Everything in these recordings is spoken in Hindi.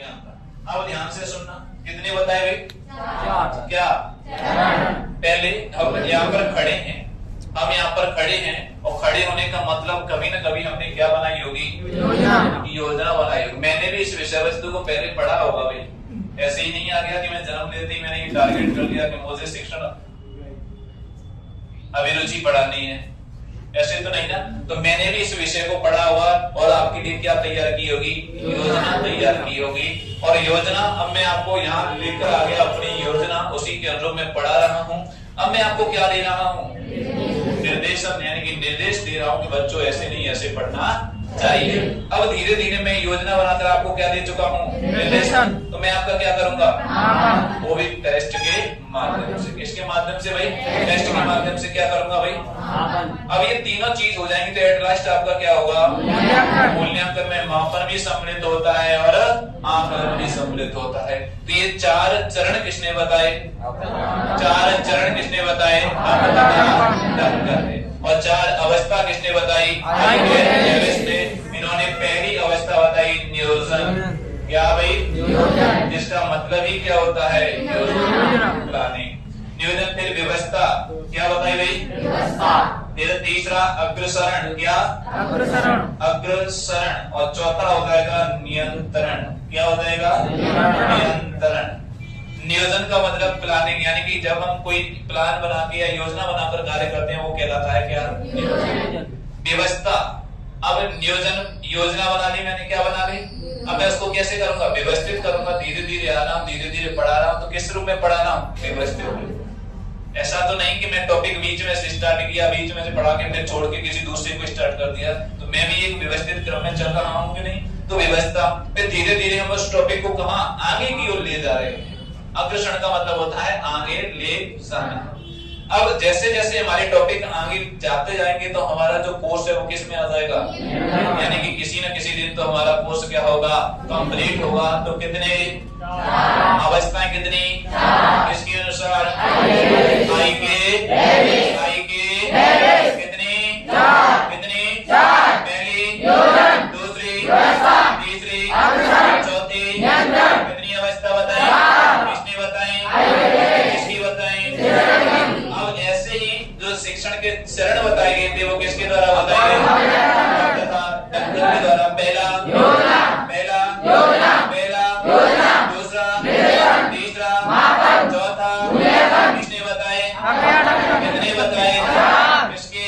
अंतर। अब ध्यान से सुनना, कितने बताए भाई? क्या? पहले हम यहाँ पर खड़े हैं, हम यहाँ पर खड़े हैं और खड़े होने का मतलब कभी ना कभी हमने क्या बनाई होगी? योजना बनाई होगी। मैंने भी इस विषय वस्तु को पहले पढ़ा होगा भाई, ऐसे ही नहीं आ गया कि मैं जन्म लेते ही मैंने ये टारगेट कर लिया कि मुझे शिक्षण अभिरुचि पढ़ानी है, ऐसे तो नहीं ना। तो मैंने भी इस विषय को पढ़ा होगा और आपके लिए क्या तैयार की होगी? योजना तैयार की होगी। और योजना अब मैं आपको यहाँ लेकर आ गया, अपनी योजना उसी के अनुरूप मैं पढ़ा रहा हूँ। अब मैं आपको क्या दे रहा हूँ? निर्देशन, यानी कि निर्देश दे रहा हूँ कि बच्चों ऐसे नहीं ऐसे पढ़ना चाहिए। अब धीरे धीरे मैं योजना बनाकर आपको क्या दे चुका हूँ? निर्देशन। तो मैं आपका क्या करूंगा? वो भी टेस्ट के माध्यम से। किसके माध्यम से भाई? टेस्ट के माध्यम से क्या करूंगा भाई? अब ये तीनों चीज हो जाएंगी तो एट लास्ट आपका क्या होगा? मूल्यांकन में मापन भी सम्मिलित होता है और आकलन भी सम्मिलित होता है। तो ये 4 चरण किसने बताए? 4 चरण किसने बताए? और 4 अवस्था किसने बताई? इन्होंने पहली अवस्था बताई नियोजन। क्या भाई? जिसका मतलब ही क्या होता है? प्लानिंग। नियोजन, फिर व्यवस्था, क्या बताई भाई? फिर तीसरा अग्रसरण, क्या? अग्रसरण। और चौथा हो जाएगा नियंत्रण। क्या हो जाएगा? नियंत्रण। नियोजन का मतलब प्लानिंग, यानी कि जब हम कोई प्लान बना के या योजना बनाकर कार्य करते हैं वो कहलाता है क्या? व्यवस्था। अब नियोजन, योजना बना ली मैंने, क्या बना ली? अब मैं उसको कैसे करूंगा? व्यवस्थित करूंगा। धीरे धीरे आ रहा हूं, धीरे धीरे पढ़ा रहा हूं। तो किस रूप में पढ़ा रहा हूं? व्यवस्थित। ऐसा तो नहीं कि मैं टॉपिक बीच में से स्टार्ट किया, बीच में से पढ़ा के फिर छोड़ के किसी दूसरे को स्टार्ट कर दिया। तो मैं भी एक व्यवस्थित क्रम में चल रहा हूं कि नहीं? तो व्यवस्था। फिर धीरे धीरे हम उस टॉपिक को कहां? आगे की ओर ले जा रहे हैं। अग्रसरण का मतलब होता है आगे ले जाना। अब जैसे जैसे हमारे टॉपिक आगे जाते जाएंगे तो हमारा जो कोर्स है वो किस में आ जाएगा? यानी कि किसी न किसी दिन तो हमारा कोर्स क्या होगा? कंप्लीट होगा। तो कितने अवस्थाएं? कितनी? किसके अनुसार? आई के कितनी? पहली, दूसरी, तीसरी, चौथी, कितनी अवस्था बताई? किसने बताई? किसकी बताई? अब ऐसे ही जो शिक्षण के चरण बताए गए थे वो किसके द्वारा बताए गए? के द्वारा। पहला, दूसरा, तीसरा, चौथा, किसने बताए? कितने बताए? किसके?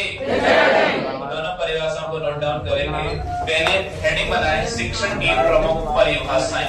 दोनों परिभाषाओं को नोट डाउन करेंगे। पहले हेडिंग बनाए शिक्षण की प्रमुख परिभाषाएं।